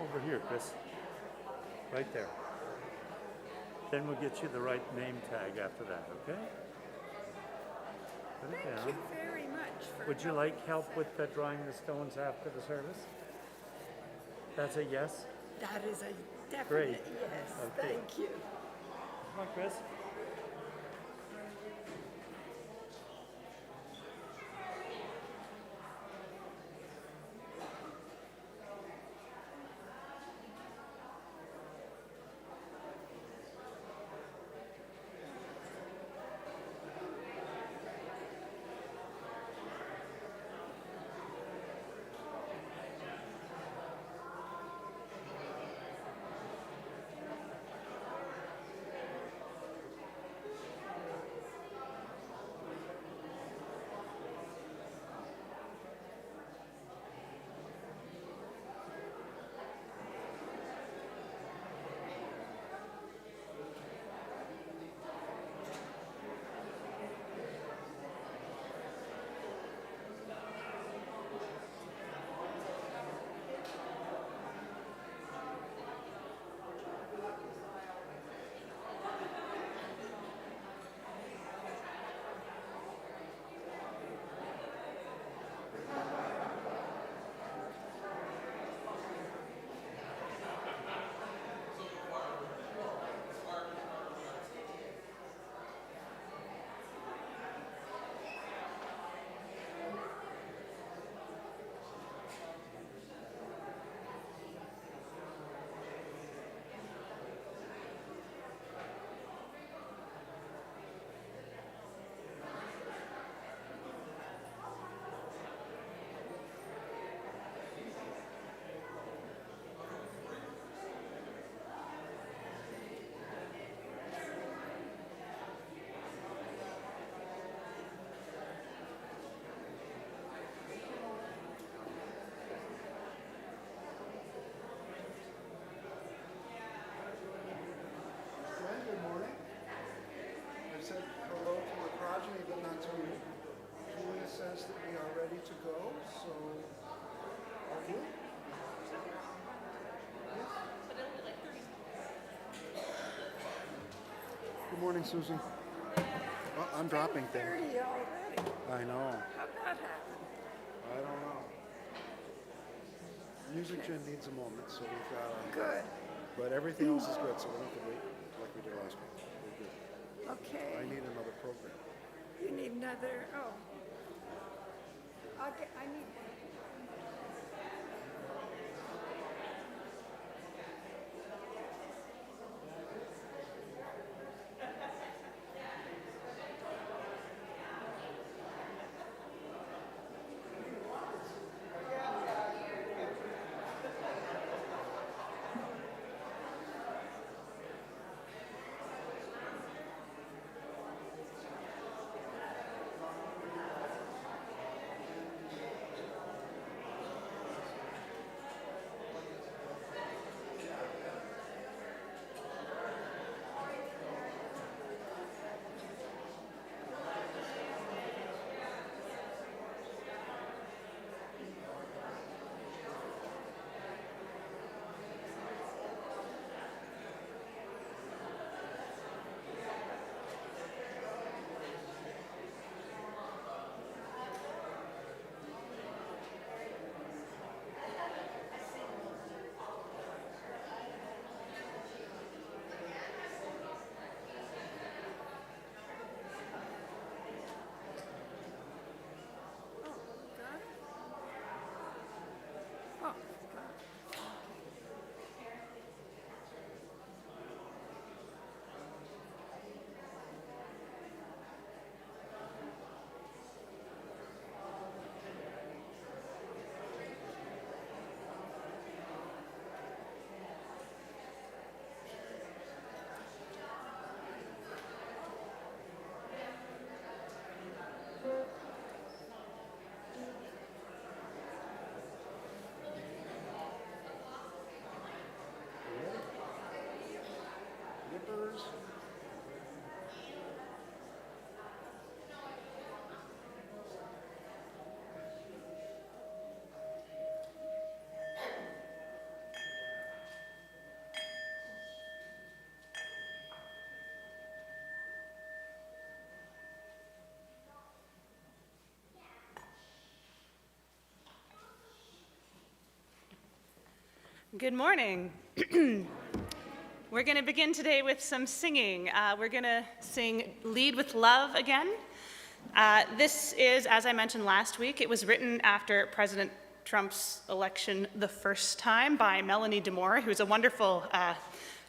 over here, Chris. Right there. Then we'll get you the right name tag after that, okay? Put it down. Thank you very much. Would you like help with drawing the stones after the service? That's a yes? That is a definite Great. yes. Okay. Thank you. Come on, Chris. Good morning. I've said hello to the progeny, but not to you. Julia says that we are ready to go, so are you? Yes? Good morning, Susan. Oh, I'm dropping things. 30 already. I know. How'd that happen? I don't know. Music Gen needs a moment, so we've got Good. but everything else is good, so we don't have to wait like we did last week. We're good. Okay. I need another program. You need another. Oh. Okay. I need one. Good morning. We're going to begin today with some singing. We're going to sing Lead with Love again. This is, as I mentioned last week, it was written after President Trump's election the first time by Melanie DeMore, who's a wonderful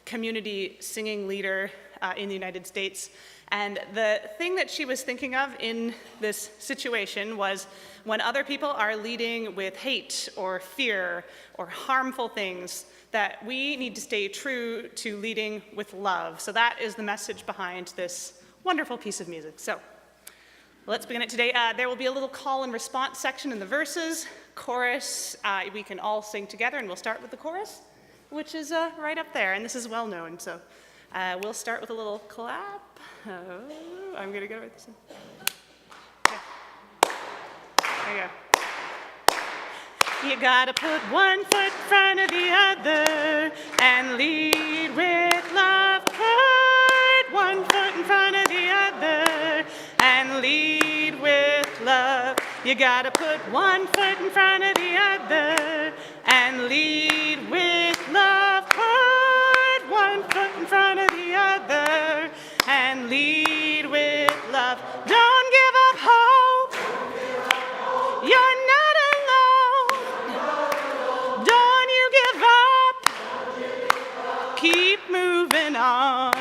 community singing leader in the United States. And the thing that she was thinking of in this situation was when other people are leading with hate or fear or harmful things, that we need to stay true to leading with love. So that is the message behind this wonderful piece of music. So let's begin it today. There will be a little call and response section in the verses. Chorus, we can all sing together, and we'll start with the chorus, which is right up there, and this is well known. So we'll start with a little clap. Oh, I'm gonna go with this one. Okay. There you go. You gotta put one foot in front of the other and lead with love. Put one foot in front of the other and lead with love. You gotta put one foot in front of the other and lead with love. Put one foot in front of the other and lead with love. Don't give up hope. You're not alone. Don't you give up. Keep moving on.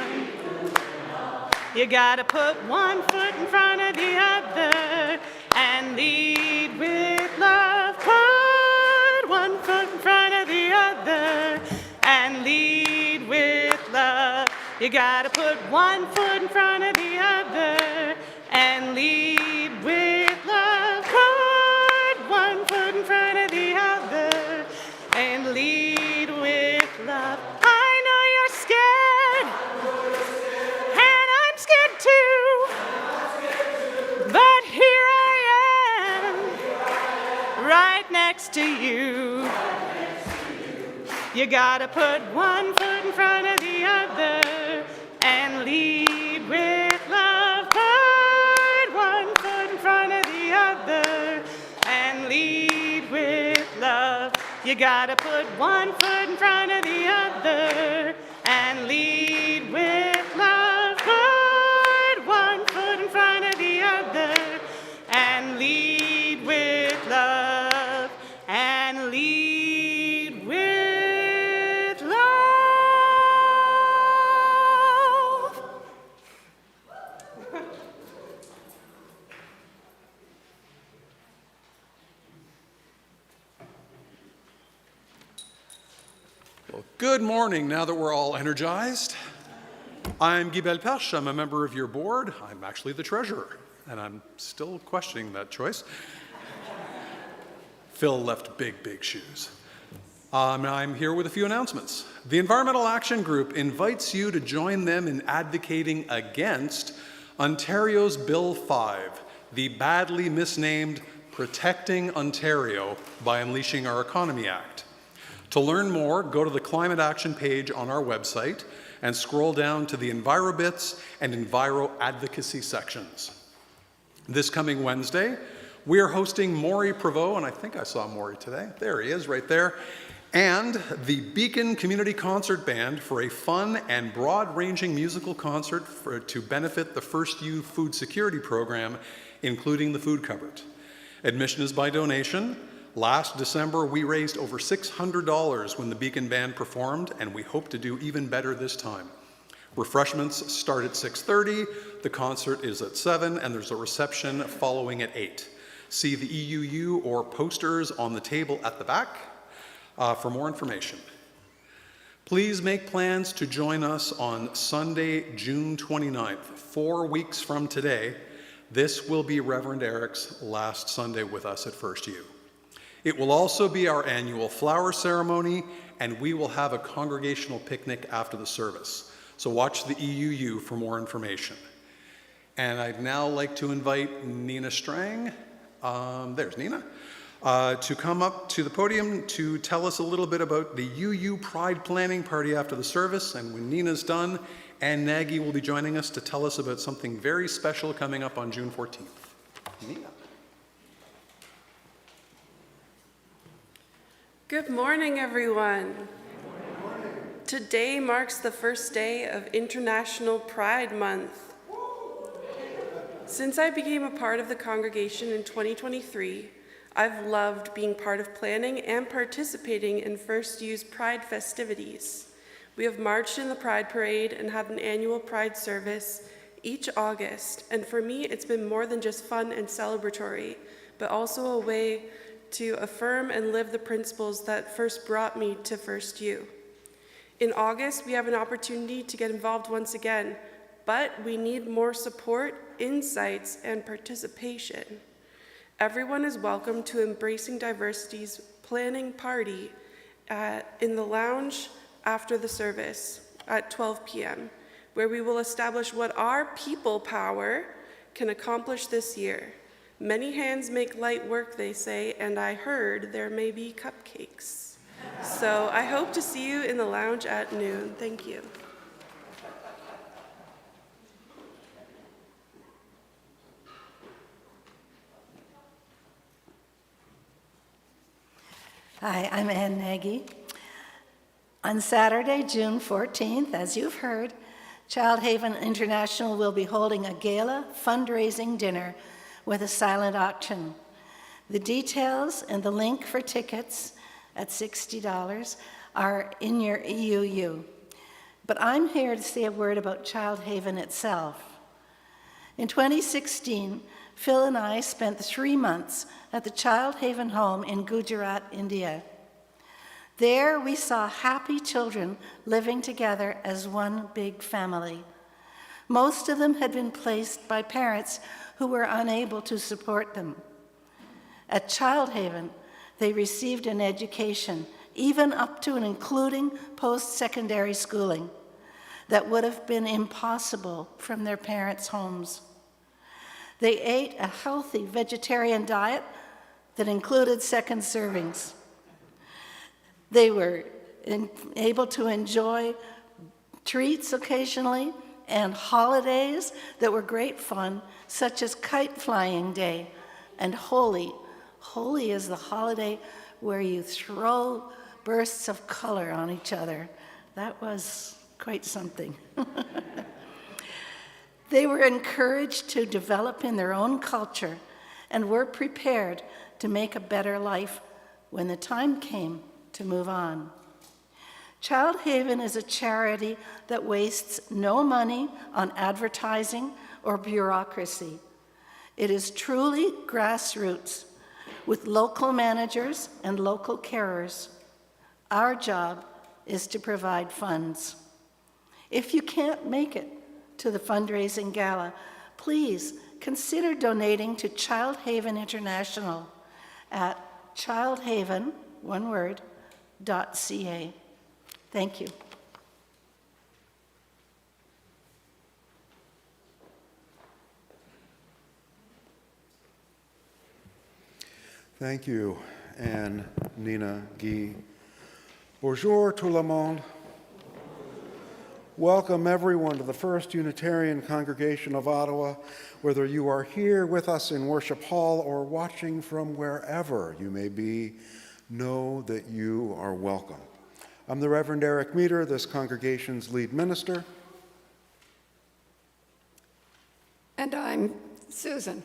You gotta put one foot in front of the other and lead with love. Put one foot in front of the other and lead with love. You gotta put one foot in front of the other and lead with love. Put one foot in front of the other and lead with love. I know you're scared, and I'm scared too, but here I am, right next to you. You gotta put one foot in front of the other and lead with love. Put one foot in front of the other and lead with love. You gotta put one foot in front of the other and lead with love. Put one foot in front of the other and lead with love. And lead with love. Well, good morning, now that we're all energized. I'm Guy Belperche. I'm a member of your board. I'm actually the treasurer, and I'm still questioning that choice. Phil left big, big shoes. I'm here with a few announcements. The Environmental Action Group invites you to join them in advocating against Ontario's Bill 5, the badly misnamed Protecting Ontario by Unleashing Our Economy Act. To learn more, go to the Climate Action page on our website and scroll down to the EnviroBits and Enviro Advocacy sections. This coming Wednesday, we are hosting Maury Prevost, and I think I saw Maury today. There he is, right there. And the Beacon Community Concert Band for a fun and broad-ranging musical concert to benefit the FirstU food security program, including the food cupboard. Admission is by donation. Last December, we raised over $600 when the Beacon Band performed, and we hope to do even better this time. Refreshments start at 6:30, the concert is at 7, and there's a reception following at 8. See the EUU or posters on the table at the back for more information. Please make plans to join us on Sunday, June 29th, 4 weeks from today. This will be Reverend Eric's last Sunday with us at FirstU. It will also be our annual flower ceremony, and we will have a congregational picnic after the service. So watch the EUU for more information. And I'd now like to invite Nina Strang, there's Nina, to come up to the podium to tell us a little bit about the UU Pride Planning Party after the service. And when Nina's done, Ann Nagy will be joining us to tell us about something very special coming up on June 14th. Nina. Good morning, everyone. Today marks the first day of International Pride Month. Since I became a part of the congregation in 2023, I've loved being part of planning and participating in FirstU's Pride festivities. We have marched in the Pride Parade and had an annual Pride service each August, and for me, it's been more than just fun and celebratory, but also a way to affirm and live the principles that first brought me to FirstU. In August, we have an opportunity to get involved once again, but we need more support, insights, and participation. Everyone is welcome to Embracing Diversity's planning party in the lounge after the service at 12 p.m., where we will establish what our people power can accomplish this year. Many hands make light work, they say, and I heard there may be cupcakes. So I hope to see you in the lounge at noon. Thank you. Hi, I'm Ann Nagy. On Saturday, June 14th, as you've heard, Child Haven International will be holding a gala fundraising dinner with a silent auction. The details and the link for tickets at $60 are in your EUU. But I'm here to say a word about Child Haven itself. In 2016, Phil and I spent 3 months at the Child Haven home in Gujarat, India. There we saw happy children living together as one big family. Most of them had been placed by parents who were unable to support them. At Child Haven, they received an education, even up to and including post-secondary schooling, that would have been impossible from their parents' homes. They ate a healthy vegetarian diet that included second servings. They were able to enjoy treats occasionally and holidays that were great fun, such as Kite Flying Day and Holi. Holi is the holiday where you throw bursts of color on each other. That was quite something. They were encouraged to develop in their own culture and were prepared to make a better life when the time came to move on. Child Haven is a charity that wastes no money on advertising or bureaucracy. It is truly grassroots, with local managers and local carers. Our job is to provide funds. If you can't make it to the fundraising gala, please consider donating to Child Haven International at childhaven, one word, .ca. Thank you. Thank you, Anne, Nina, Guy. Bonjour tout le monde. Welcome everyone to the First Unitarian Congregation of Ottawa, whether you are here with us in Worship Hall or watching from wherever you may be, know that you are welcome. I'm the Reverend Eric Meter, this congregation's lead minister. And I'm Susan.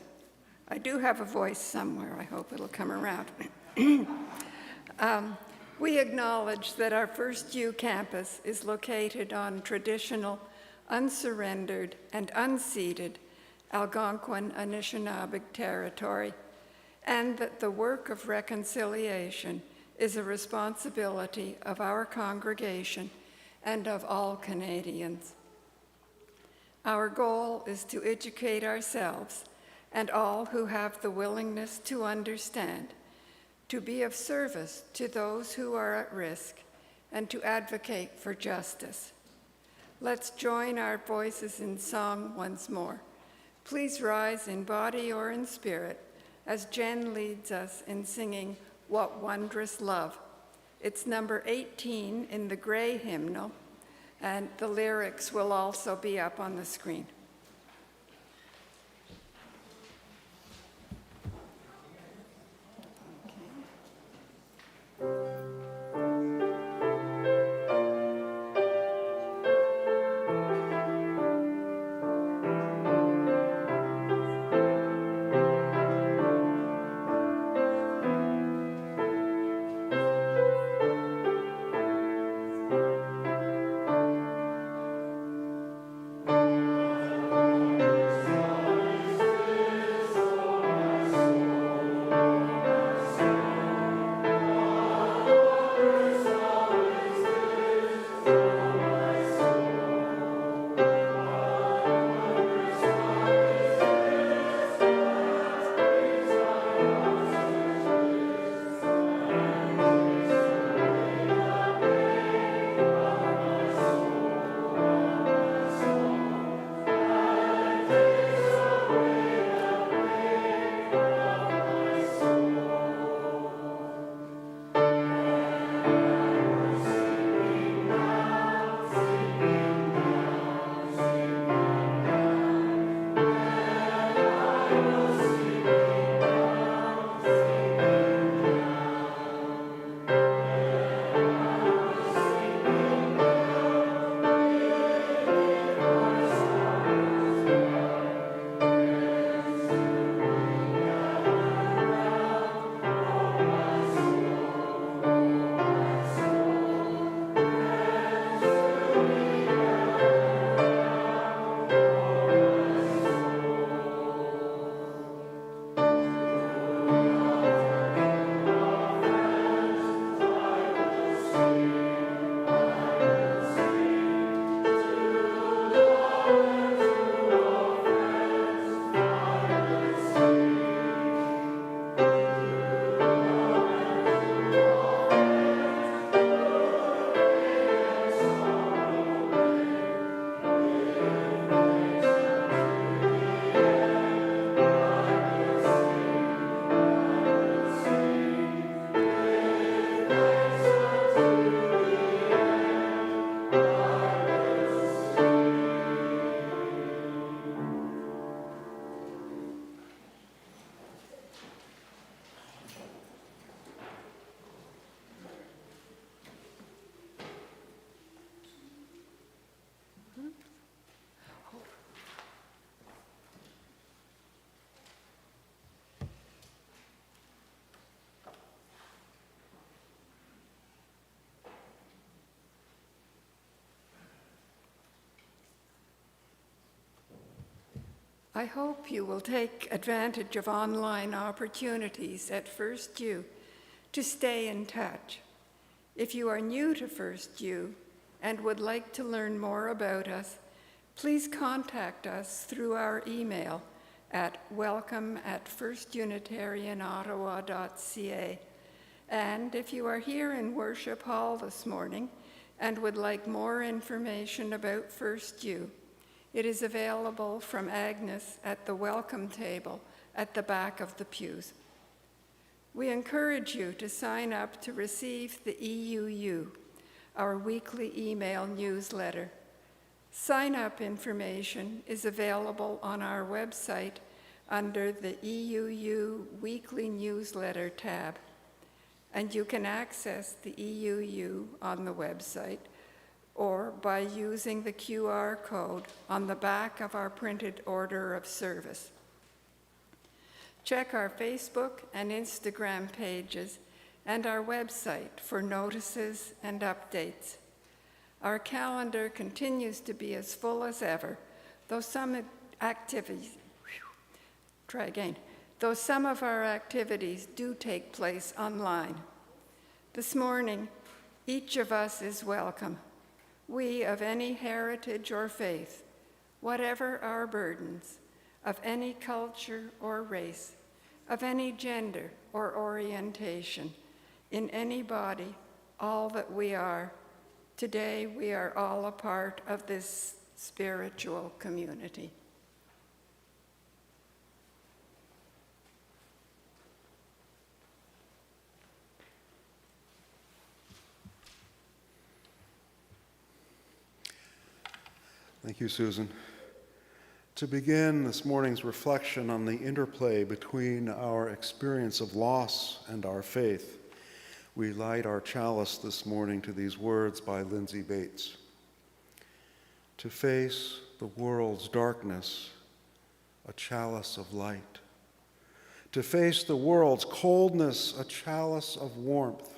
I do have a voice somewhere. I hope it'll come around. We acknowledge that our FirstU campus is located on traditional, unsurrendered, and unceded Algonquin Anishinaabe territory, and that the work of reconciliation is a responsibility of our congregation and of all Canadians. Our goal is to educate ourselves and all who have the willingness to understand, to be of service to those who are at risk, and to advocate for justice. Let's join our voices in song once more. Please rise in body or in spirit as Jen leads us in singing What Wondrous Love. It's number 18 in the gray hymnal, and the lyrics will also be up on the screen. Okay. I hope you will take advantage of online opportunities at FirstU to stay in touch. If you are new to FirstU and would like to learn more about us, please contact us through our email at welcome@firstunitarianottawa.ca. And if you are here in Worship Hall this morning and would like more information about FirstU, it is available from Agnes at the welcome table at the back of the pews. We encourage you to sign up to receive the EUU, our weekly email newsletter. Sign-up information is available on our website under the EUU Weekly Newsletter tab, and you can access the EUU on the website or by using the QR code on the back of our printed order of service. Check our Facebook and Instagram pages and our website for notices and updates. Our calendar continues to be as full as ever, though some of our activities do take place online. This morning, each of us is welcome. We of any heritage or faith, whatever our burdens, of any culture or race, of any gender or orientation, in any body, all that we are. Today, we are all a part of this spiritual community. Thank you, Susan. To begin this morning's reflection on the interplay between our experience of loss and our faith, we light our chalice this morning to these words by Lindsay Bates. To face the world's darkness, a chalice of light. To face the world's coldness, a chalice of warmth.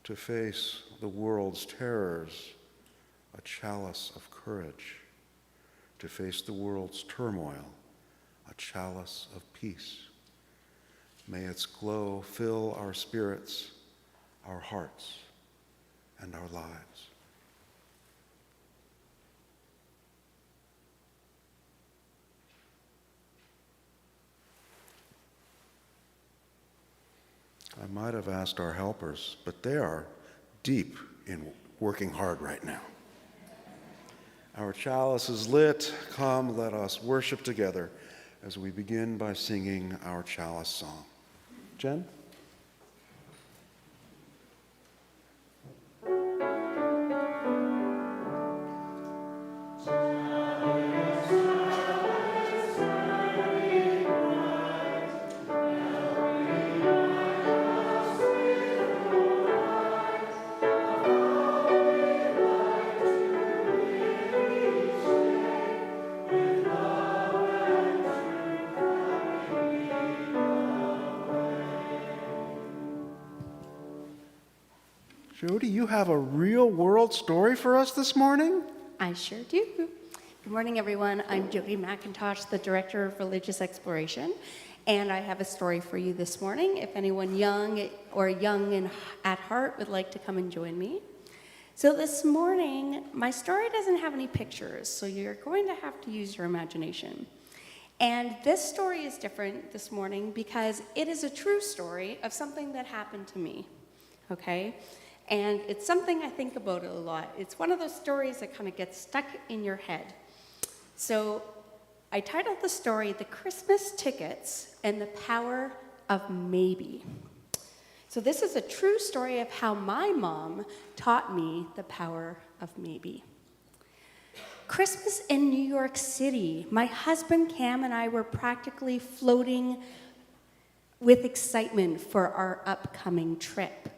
To face the world's terrors, a chalice of courage. To face the world's turmoil, a chalice of peace. May its glow fill our spirits, our hearts, and our lives. I might have asked our helpers, but they are deep in working hard right now. Our chalice is lit. Come, let us worship together as we begin by singing our chalice song. Jen? Jody, you have a real-world story for us this morning? I sure do. Good morning, everyone. I'm Jody McIntosh, the Director of Religious Exploration, and I have a story for you this morning if anyone young or young and at heart would like to come and join me. So this morning, my story doesn't have any pictures, so you're going to have to use your imagination. And this story is different this morning because it is a true story of something that happened to me, okay? And it's something I think about a lot. It's one of those stories that kind of gets stuck in your head. So I titled the story, The Christmas Tickets and the Power of Maybe. So this is a true story of how my mom taught me the power of maybe. Christmas in New York City. My husband Cam and I were practically floating with excitement for our upcoming trip.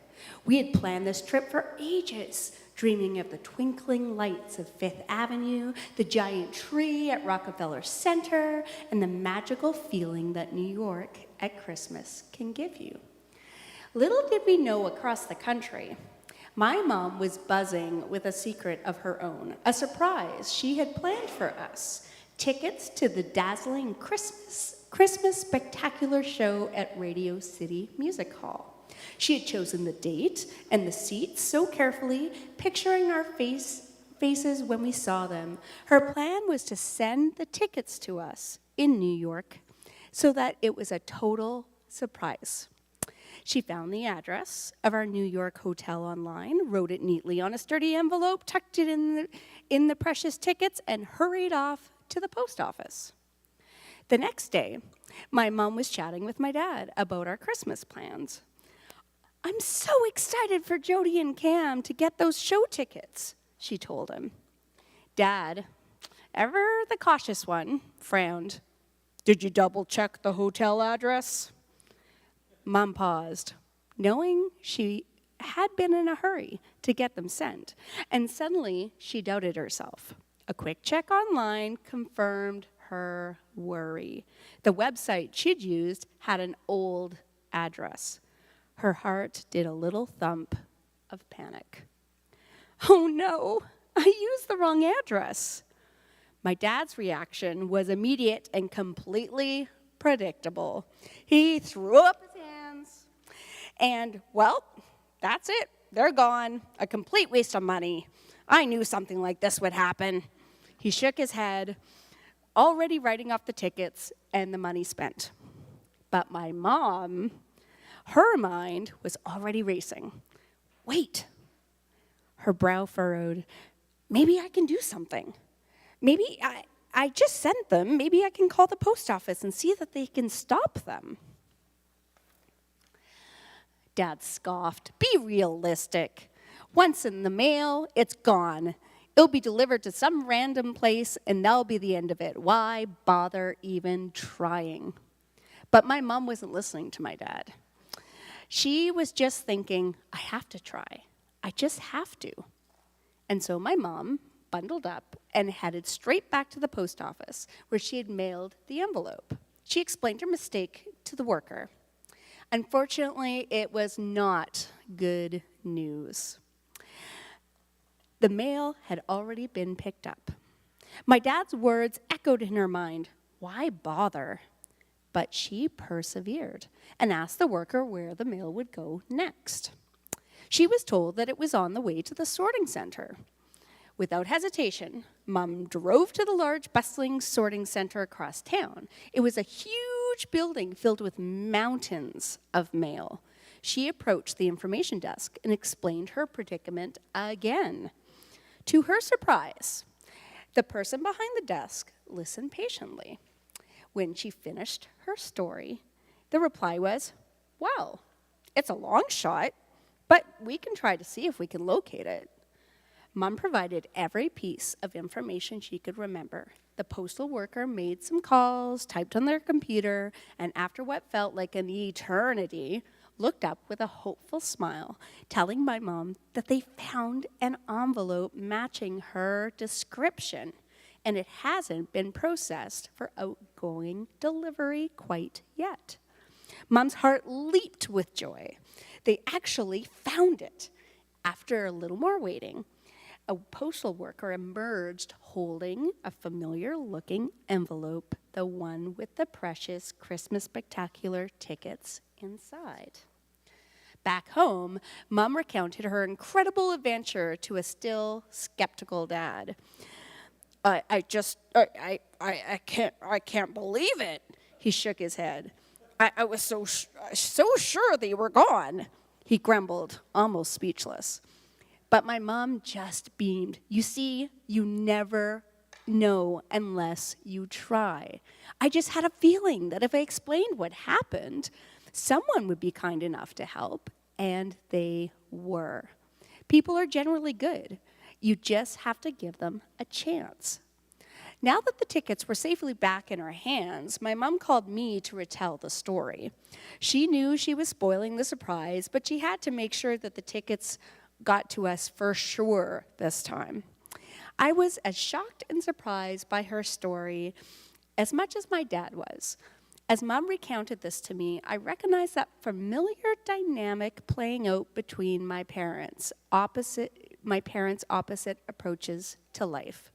We had planned this trip for ages, dreaming of the twinkling lights of Fifth Avenue, the giant tree at Rockefeller Center, and the magical feeling that New York at Christmas can give you. Little did we know across the country, my mom was buzzing with a secret of her own, a surprise she had planned for us, tickets to the dazzling Christmas spectacular show at Radio City Music Hall. She had chosen the date and the seats so carefully, picturing our faces when we saw them. Her plan was to send the tickets to us in New York so that it was a total surprise. She found the address of our New York hotel online, wrote it neatly on a sturdy envelope, tucked it in the precious tickets, and hurried off to the post office. The next day, my mom was chatting with my dad about our Christmas plans. "I'm so excited for Jody and Cam to get those show tickets," she told him. Dad, ever the cautious one, frowned. "Did you double check the hotel address?" Mom paused, knowing she had been in a hurry to get them sent, and suddenly she doubted herself. A quick check online confirmed her worry. The website she'd used had an old address. Her heart did a little thump of panic. "Oh no, I used the wrong address." My dad's reaction was immediate and completely predictable. He threw up his hands and, "Well, that's it. They're gone. A complete waste of money. I knew something like this would happen." He shook his head, already writing off the tickets and the money spent. But my mom, her mind was already racing. "Wait." Her brow furrowed. "Maybe I can do something. Maybe I just sent them. Maybe I can call the post office and see that they can stop them." Dad scoffed. "Be realistic. Once in the mail, it's gone. It'll be delivered to some random place, and that'll be the end of it. Why bother even trying?" But my mom wasn't listening to my dad. She was just thinking, "I have to try. I just have to." And so my mom bundled up and headed straight back to the post office, where she had mailed the envelope. She explained her mistake to the worker. Unfortunately, it was not good news. The mail had already been picked up. My dad's words echoed in her mind. Why bother? But she persevered and asked the worker where the mail would go next. She was told that it was on the way to the sorting center. Without hesitation, Mom drove to the large, bustling sorting center across town. It was a huge building filled with mountains of mail. She approached the information desk and explained her predicament again. To her surprise, the person behind the desk listened patiently. When she finished her story, the reply was, "Well, it's a long shot, but we can try to see if we can locate it." Mom provided every piece of information she could remember. The postal worker made some calls, typed on their computer, and after what felt like an eternity, looked up with a hopeful smile, telling my mom that they found an envelope matching her description, and it hasn't been processed for outgoing delivery quite yet. Mom's heart leaped with joy. They actually found it. After a little more waiting, a postal worker emerged holding a familiar-looking envelope, the one with the precious Christmas Spectacular tickets inside. Back home, Mom recounted her incredible adventure to a still skeptical dad. I can't believe it." He shook his head. I was so sure they were gone," he grumbled, almost speechless. But my mom just beamed. "You see, you never know unless you try. I just had a feeling that if I explained what happened, someone would be kind enough to help, and they were. People are generally good. You just have to give them a chance." Now that the tickets were safely back in her hands, my mom called me to retell the story. She knew she was spoiling the surprise, but she had to make sure that the tickets got to us for sure this time. I was as shocked and surprised by her story as much as my dad was. As Mom recounted this to me, I recognized that familiar dynamic playing out between my parents' opposite approaches to life.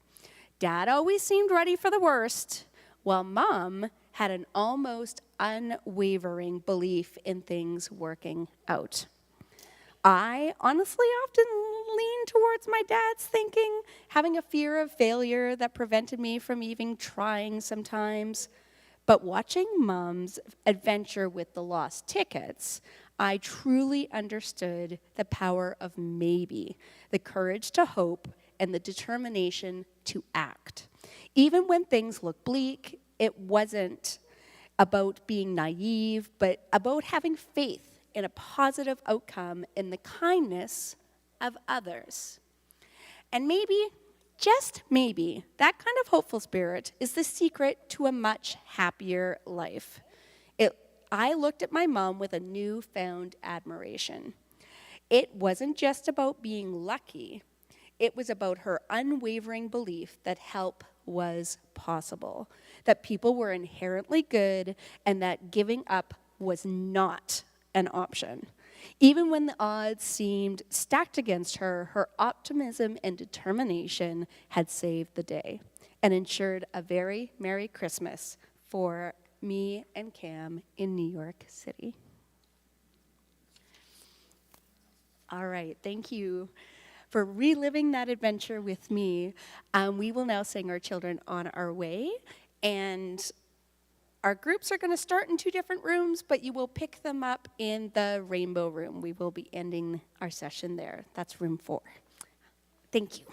Dad always seemed ready for the worst, while Mom had an almost unwavering belief in things working out. I honestly often leaned towards my dad's thinking, having a fear of failure that prevented me from even trying sometimes. But watching Mom's adventure with the lost tickets, I truly understood the power of maybe, the courage to hope, and the determination to act. Even when things look bleak, it wasn't about being naive, but about having faith in a positive outcome in the kindness of others. And maybe, just maybe, that kind of hopeful spirit is the secret to a much happier life. I looked at my mom with a newfound admiration. It wasn't just about being lucky. It was about her unwavering belief that help was possible, that people were inherently good, and that giving up was not an option. Even when the odds seemed stacked against her, her optimism and determination had saved the day and ensured a very Merry Christmas for me and Cam in New York City. All right, thank you for reliving that adventure with me. We will now sing our children on our way, and our groups are going to start in 2 different rooms, but you will pick them up in the rainbow room. We will be ending our session there. That's room 4. Thank you.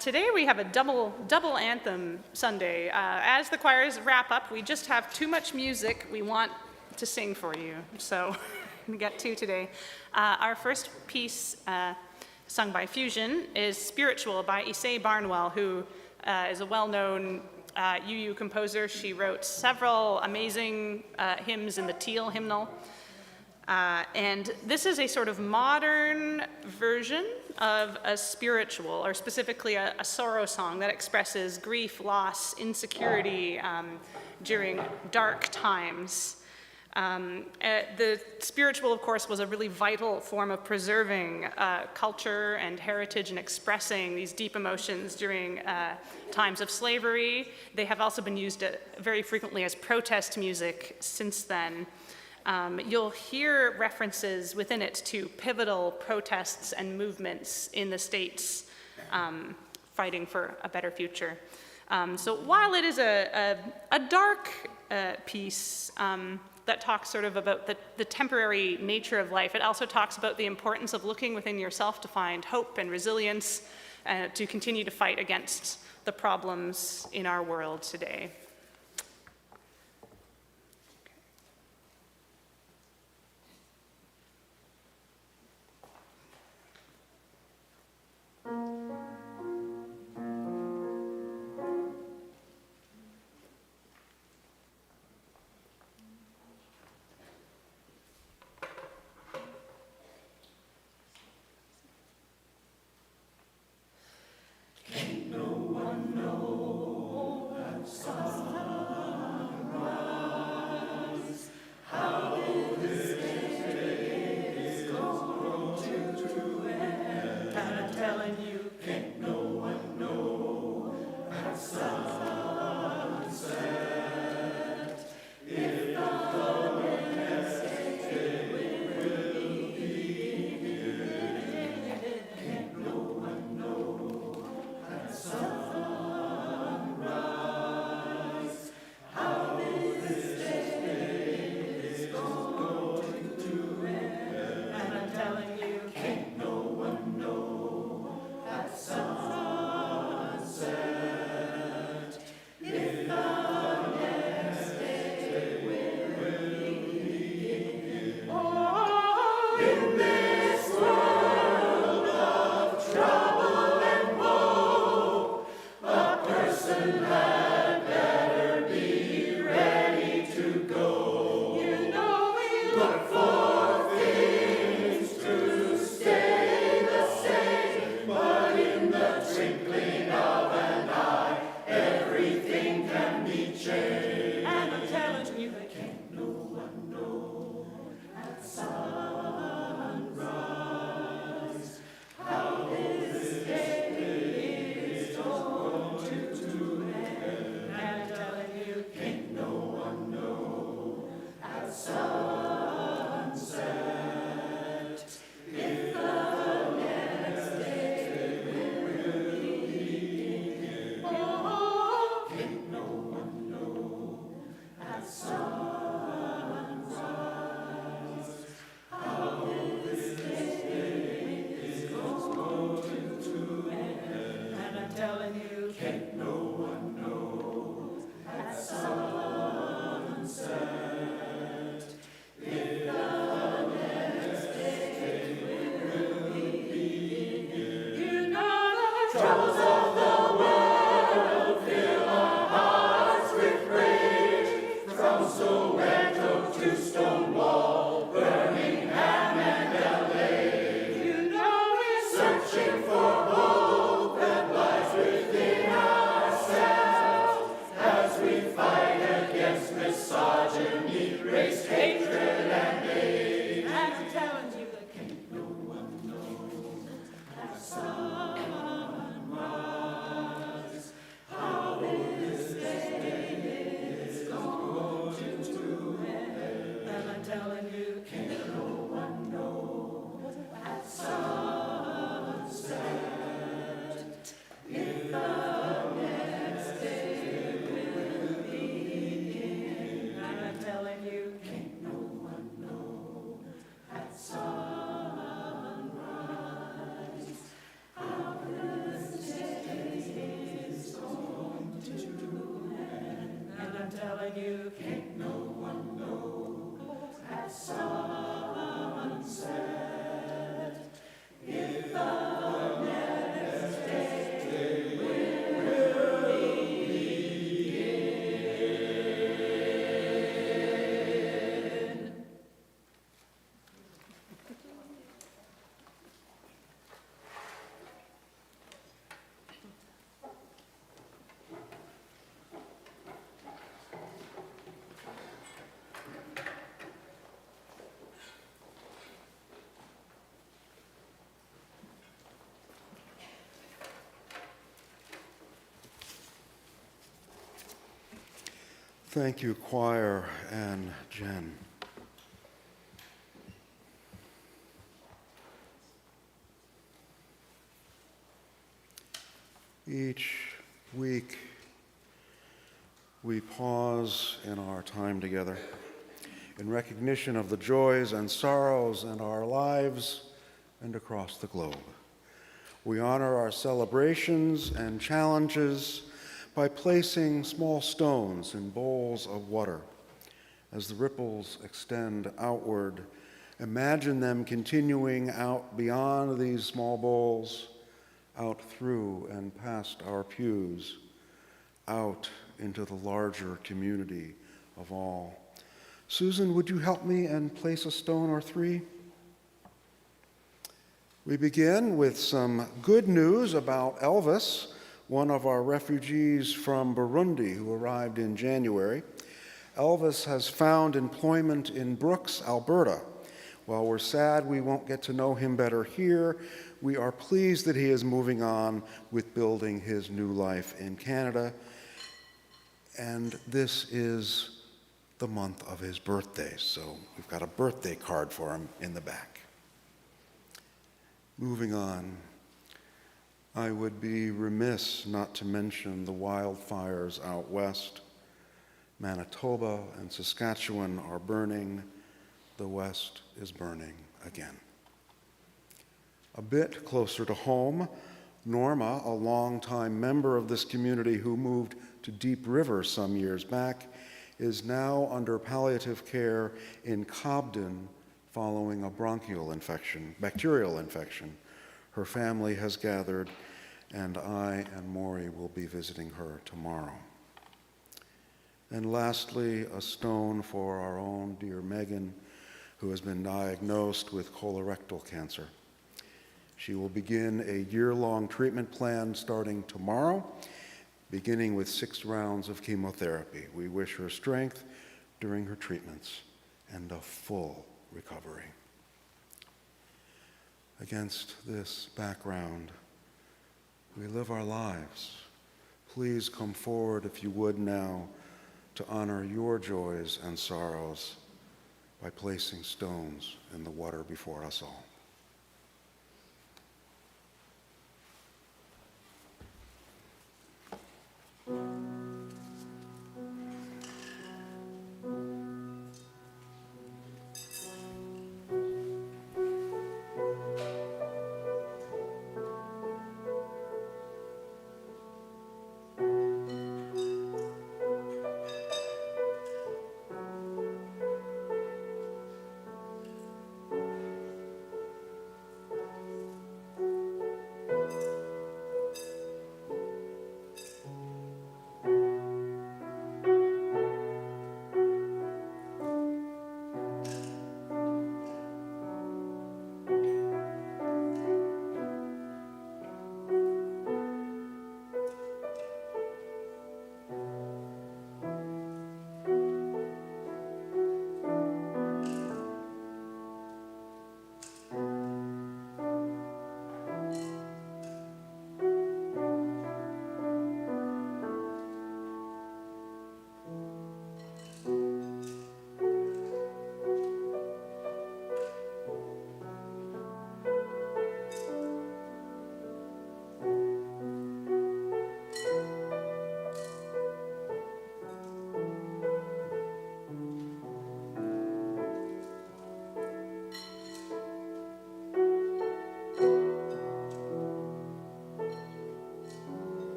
Today we have a double anthem Sunday. As the choirs wrap up, we just have too much music we want to sing for you, so we get 2 today. Our first piece, sung by Fusion, is Spiritual by Issei Barnwell, who is a well-known UU composer. She wrote several amazing hymns in the Teal hymnal. And this is a sort of modern version of a spiritual, or specifically a sorrow song that expresses grief, loss, insecurity during dark times. The spiritual, of course, was a really vital form of preserving culture and heritage and expressing these deep emotions during times of slavery. They have also been used very frequently as protest music since then. You'll hear references within it to pivotal protests and movements in the States fighting for a better future. So while it is a dark piece that talks sort of about the temporary nature of life, it also talks about the importance of looking within yourself to find hope and resilience to continue to fight against the problems in our world today. No one know that some Thank you, choir and Jen. Each week, we pause in our time together in recognition of the joys and sorrows in our lives and across the globe. We honor our celebrations and challenges by placing small stones in bowls of water. As the ripples extend outward, imagine them continuing out beyond these small bowls, out through and past our pews, out into the larger community of all. Susan, would you help me and place a stone or three? We begin with some good news about Elvis, one of our refugees from Burundi who arrived in January. Elvis has found employment in Brooks, Alberta. While we're sad we won't get to know him better here, we are pleased that he is moving on with building his new life in Canada. And this is the month of his birthday, so we've got a birthday card for him in the back. Moving on, I would be remiss not to mention the wildfires out west. Manitoba and Saskatchewan are burning. The West is burning again. A bit closer to home, Norma, a longtime member of this community who moved to Deep River some years back, is now under palliative care in Cobden following a bronchial infection, bacterial infection. Her family has gathered, and I and Maury will be visiting her tomorrow. And lastly, a stone for our own dear Megan, who has been diagnosed with colorectal cancer. She will begin a year-long treatment plan starting tomorrow, beginning with 6 rounds of chemotherapy. We wish her strength during her treatments and a full recovery. Against this background, we live our lives. Please come forward, if you would now, to honor your joys and sorrows by placing stones in the water before us all.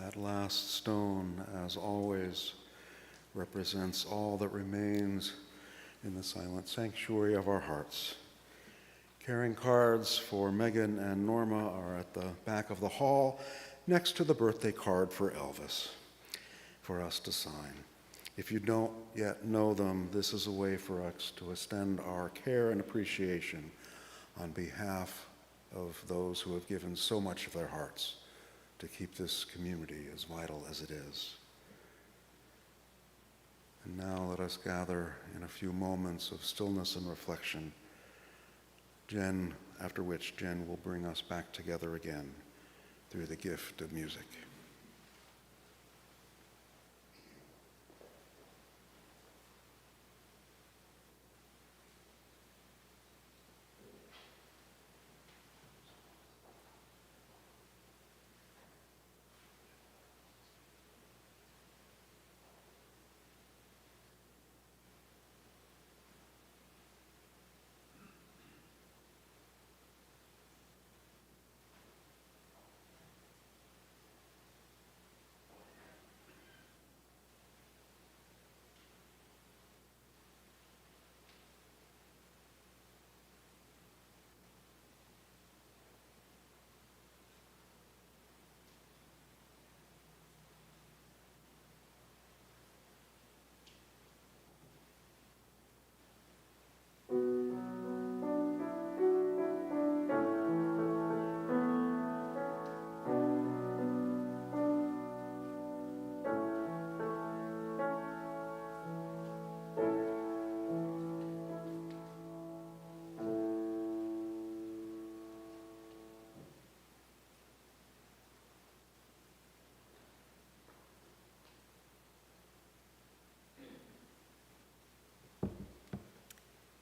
That last stone, as always, represents all that remains in the silent sanctuary of our hearts. Carrying cards for Megan and Norma are at the back of the hall, next to the birthday card for Elvis, for us to sign. If you don't yet know them, this is a way for us to extend our care and appreciation on behalf of those who have given so much of their hearts to keep this community as vital as it is. And now let us gather in a few moments of stillness and reflection, after which Jen will bring us back together again through the gift of music.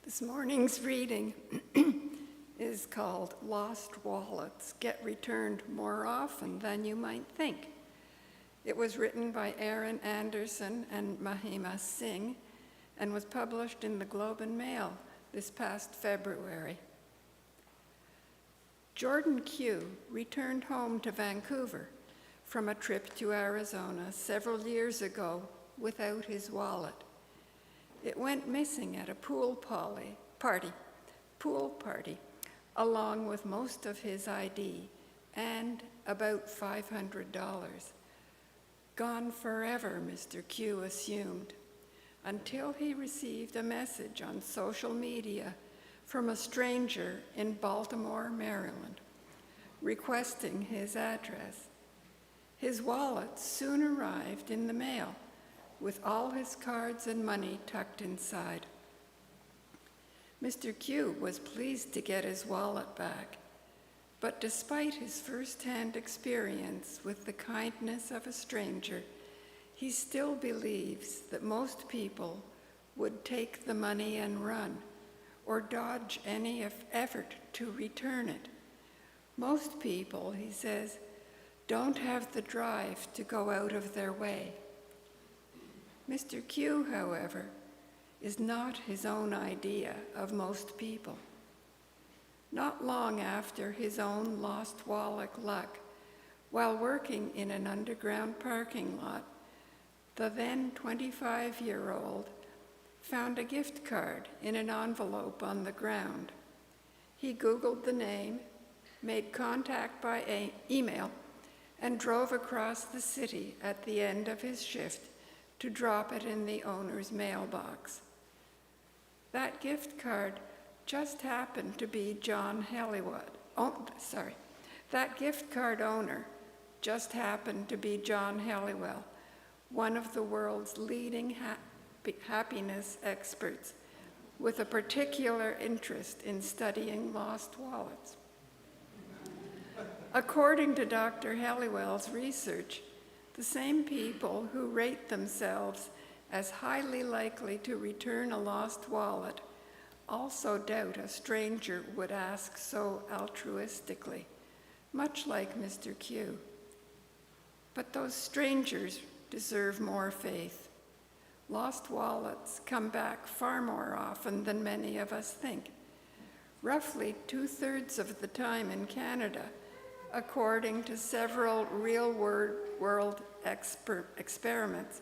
This morning's reading is called Lost Wallets Get Returned More Often Than You Might Think. It was written by Aaron Anderson and Mahima Singh and was published in the Globe and Mail this past February. Jordan Q returned home to Vancouver from a trip to Arizona several years ago without his wallet. It went missing at a pool party, along with most of his ID and about $500. Gone forever, Mr. Q assumed, until he received a message on social media from a stranger in Baltimore, Maryland, requesting his address. His wallet soon arrived in the mail, with all his cards and money tucked inside. Mr. Q was pleased to get his wallet back, but despite his first-hand experience with the kindness of a stranger, he still believes that most people would take the money and run, or dodge any effort to return it. Most people, he says, don't have the drive to go out of their way. Mr. Q, however, is not his own idea of most people. Not long after his own lost wallet luck, while working in an underground parking lot, the then 25-year-old found a gift card in an envelope on the ground. He Googled the name, made contact by email, and drove across the city at the end of his shift to drop it in the owner's mailbox. That gift card just happened to be John Helliwell. That gift card owner just happened to be John Helliwell, one of the world's leading happiness experts, with a particular interest in studying lost wallets. According to Dr. Helliwell's research, the same people who rate themselves as highly likely to return a lost wallet also doubt a stranger would ask so altruistically, much like Mr. Q. But those strangers deserve more faith. Lost wallets come back far more often than many of us think. Roughly 2/3 of the time in Canada, according to several real-world experiments.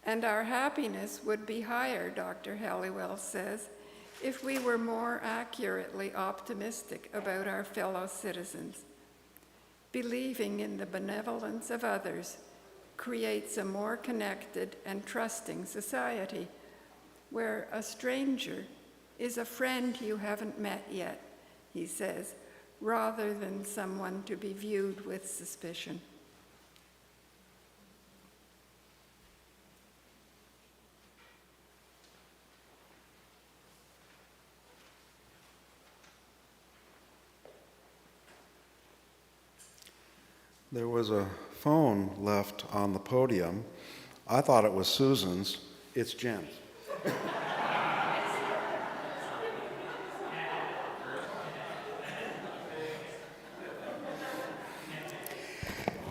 And our happiness would be higher, Dr. Halliwell says, if we were more accurately optimistic about our fellow citizens. Believing in the benevolence of others creates a more connected and trusting society, where a stranger is a friend you haven't met yet, he says, rather than someone to be viewed with suspicion. There was a phone left on the podium. I thought it was Susan's. It's Jen's.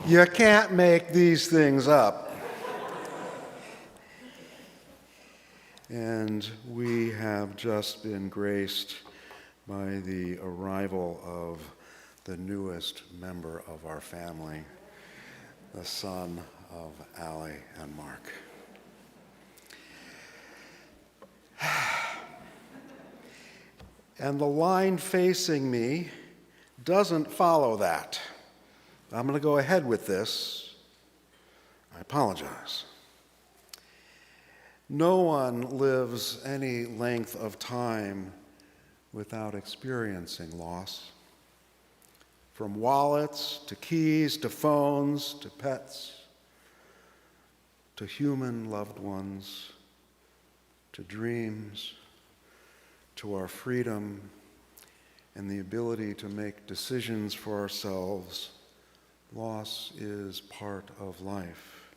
You can't make these things up. And we have just been graced by the arrival of the newest member of our family, the son of Allie and Mark. And the line facing me doesn't follow that. I'm going to go ahead with this. I apologize. No one lives any length of time without experiencing loss. From wallets, to keys, to phones, to pets, to human loved ones, to dreams, to our freedom and the ability to make decisions for ourselves, loss is part of life.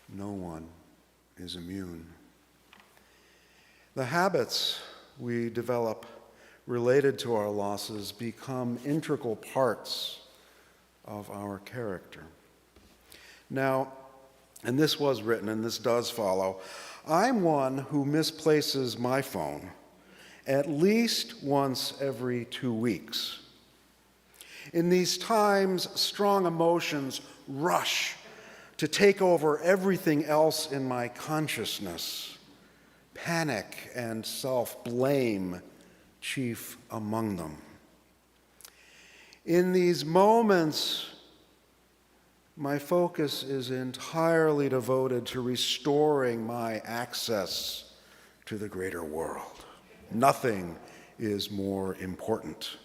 No one is immune. The habits we develop related to our losses become integral parts of our character. Now, and this was written, and this does follow, I'm one who misplaces my phone at least once every 2 weeks. In these times, strong emotions rush to take over everything else in my consciousness. Panic and self-blame chief among them. In these moments, my focus is entirely devoted to restoring my access to the greater world. Nothing is more important.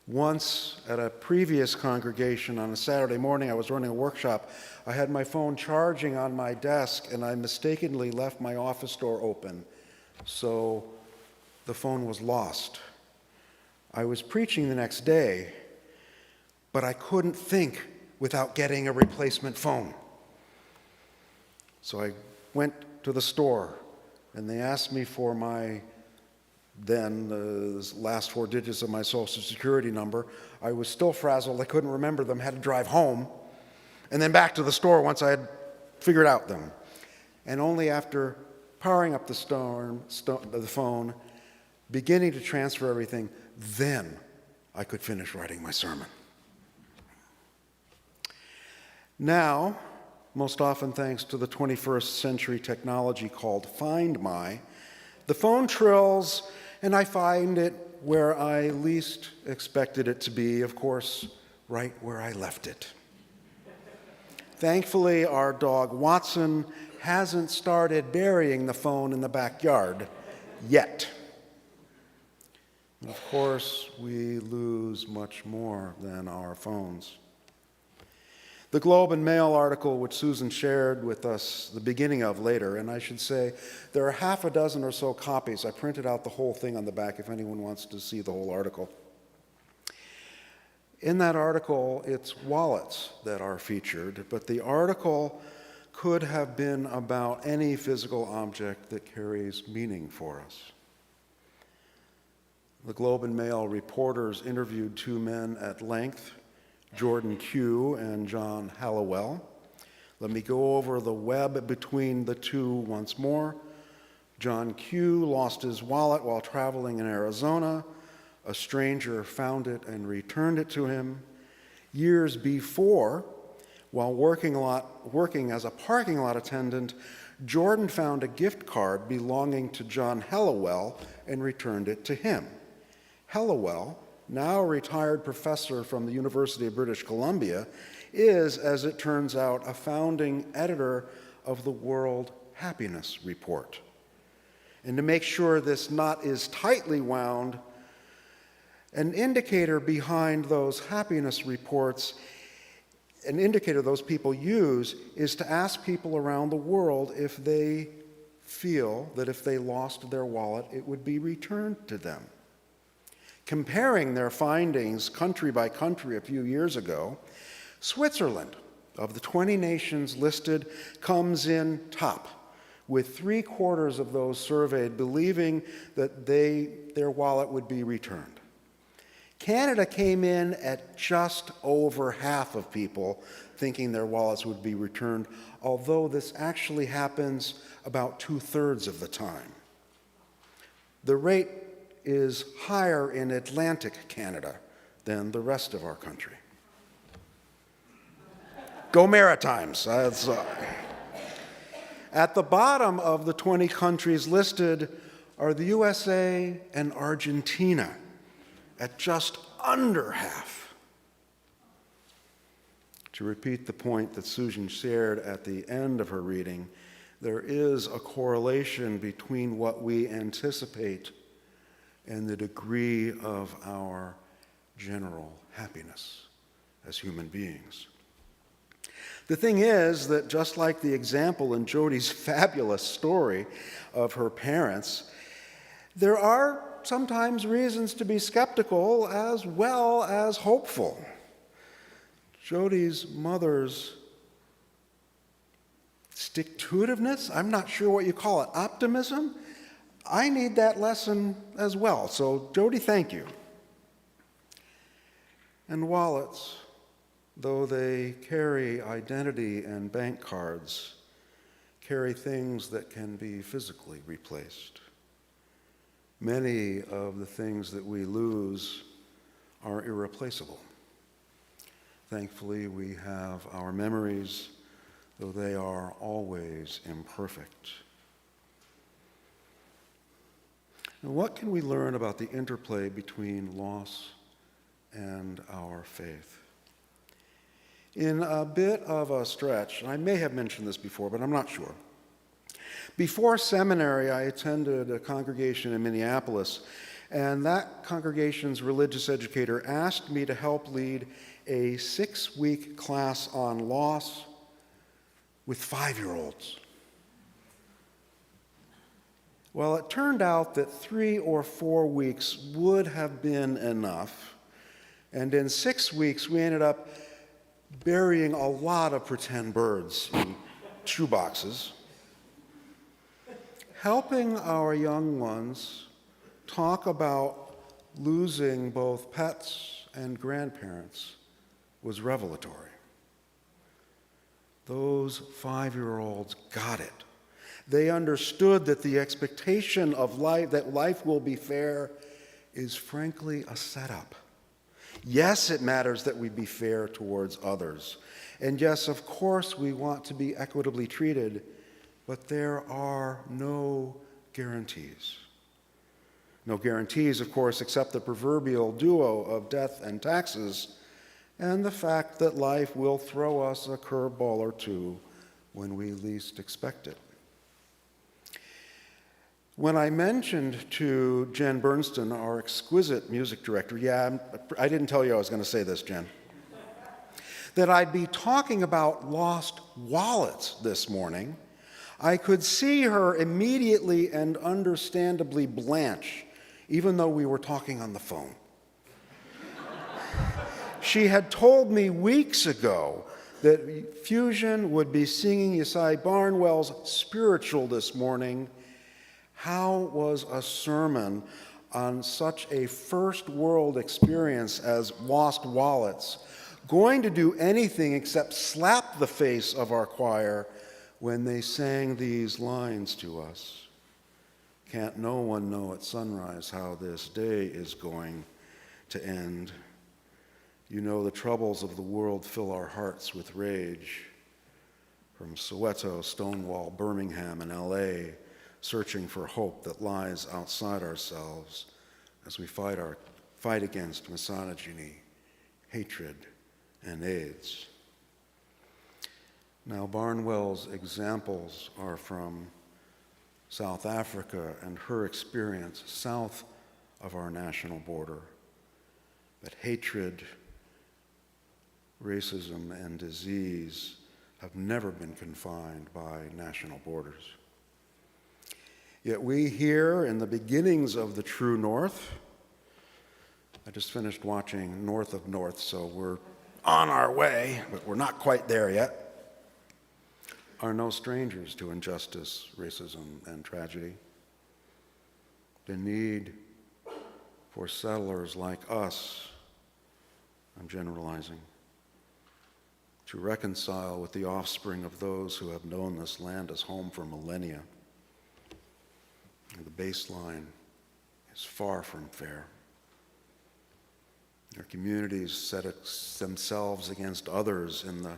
Once at a previous congregation on a Saturday morning, I was running a workshop. I had my phone charging on my desk, and I mistakenly left my office door open, so the phone was lost. I was preaching the next day, but I couldn't think without getting a replacement phone. So I went to the store, and they asked me for my the last 4 digits of my Social Security number. I was still frazzled. I couldn't remember them, had to drive home, and then back to the store once I had figured out them. And only after powering up the phone, beginning to transfer everything, then I could finish writing my sermon. Now, most often thanks to the 21st century technology called Find My, the phone trills and I find it where I least expected it to be, of course, right where I left it. Thankfully, our dog Watson hasn't started burying the phone in the backyard yet. And of course, we lose much more than our phones. The Globe and Mail article, which Susan shared with us the beginning of later, and I should say there are 6 or so copies. I printed out the whole thing on the back if anyone wants to see the whole article. In that article, it's wallets that are featured, but the article could have been about any physical object that carries meaning for us. The Globe and Mail reporters interviewed 2 men at length, Jordan Q. and John Halliwell. Let me go over the web between the 2 once more. John Q. lost his wallet while traveling in Arizona. A stranger found it and returned it to him. Years before, while working as a parking lot attendant, Jordan found a gift card belonging to John Hellawell and returned it to him. Hellawell, now a retired professor from the University of British Columbia, is, as it turns out, a founding editor of the World Happiness Report. And to make sure this knot is tightly wound, an indicator behind those happiness reports, an indicator those people use, is to ask people around the world if they feel that if they lost their wallet, it would be returned to them. Comparing their findings country by country a few years ago, Switzerland, of the 20 nations listed, comes in top, with 3/4 of those surveyed believing that their wallet would be returned. Canada came in at just over half of people thinking their wallets would be returned, although this actually happens about 2/3 of the time. The rate is higher in Atlantic Canada than the rest of our country. Go Maritimes! At the bottom of the 20 countries listed are the USA and Argentina at just under half. To repeat the point that Susan shared at the end of her reading, there is a correlation between what we anticipate and the degree of our general happiness as human beings. The thing is that just like the example in Jody's fabulous story of her parents, there are sometimes reasons to be skeptical as well as hopeful. Jody's mother's stick-to-itiveness, I'm not sure what you call it, optimism, I need that lesson as well. So, Jody, thank you. And wallets, though they carry identity and bank cards, carry things that can be physically replaced. Many of the things that we lose are irreplaceable. Thankfully, we have our memories, though they are always imperfect. Now, what can we learn about the interplay between loss and our faith? In a bit of a stretch, and I may have mentioned this before, but I'm not sure. Before seminary, I attended a congregation in Minneapolis, and that congregation's religious educator asked me to help lead a 6-week class on loss with 5-year-olds. Well, it turned out that 3 or 4 weeks would have been enough, and in 6 weeks, we ended up burying a lot of pretend birds in shoeboxes. Helping our young ones talk about losing both pets and grandparents was revelatory. Those 5-year-olds got it. They understood that the expectation of life, that life will be fair, is frankly a setup. Yes, it matters that we be fair towards others. And yes, of course, we want to be equitably treated, but there are no guarantees. No guarantees, of course, except the proverbial duo of death and taxes, and the fact that life will throw us a curveball or two when we least expect it. When I mentioned to Jen Bernstein, our exquisite music director, I didn't tell you I was going to say this, Jen, that I'd be talking about lost wallets this morning, I could see her immediately and understandably blanch, even though we were talking on the phone. She had told me weeks ago that Fusion would be singing Yesai Barnwell's Spiritual this morning. How was a sermon on such a first world experience as lost wallets going to do anything except slap the face of our choir when they sang these lines to us? Can't no one know at sunrise how this day is going? to end. You know the troubles of the world fill our hearts with rage. From Soweto, Stonewall, Birmingham, and LA, searching for hope that lies outside ourselves as we fight against misogyny, hatred, and AIDS. Now, Barnwell's examples are from South Africa and her experience south of our national border. But hatred, racism, and disease have never been confined by national borders. Yet we here in the beginnings of the true North, I just finished watching North of North, so we're on our way, but we're not quite there yet, are no strangers to injustice, racism, and tragedy. The need for settlers like us, I'm generalizing, to reconcile with the offspring of those who have known this land as home for millennia. And the baseline is far from fair. Their communities set themselves against others in the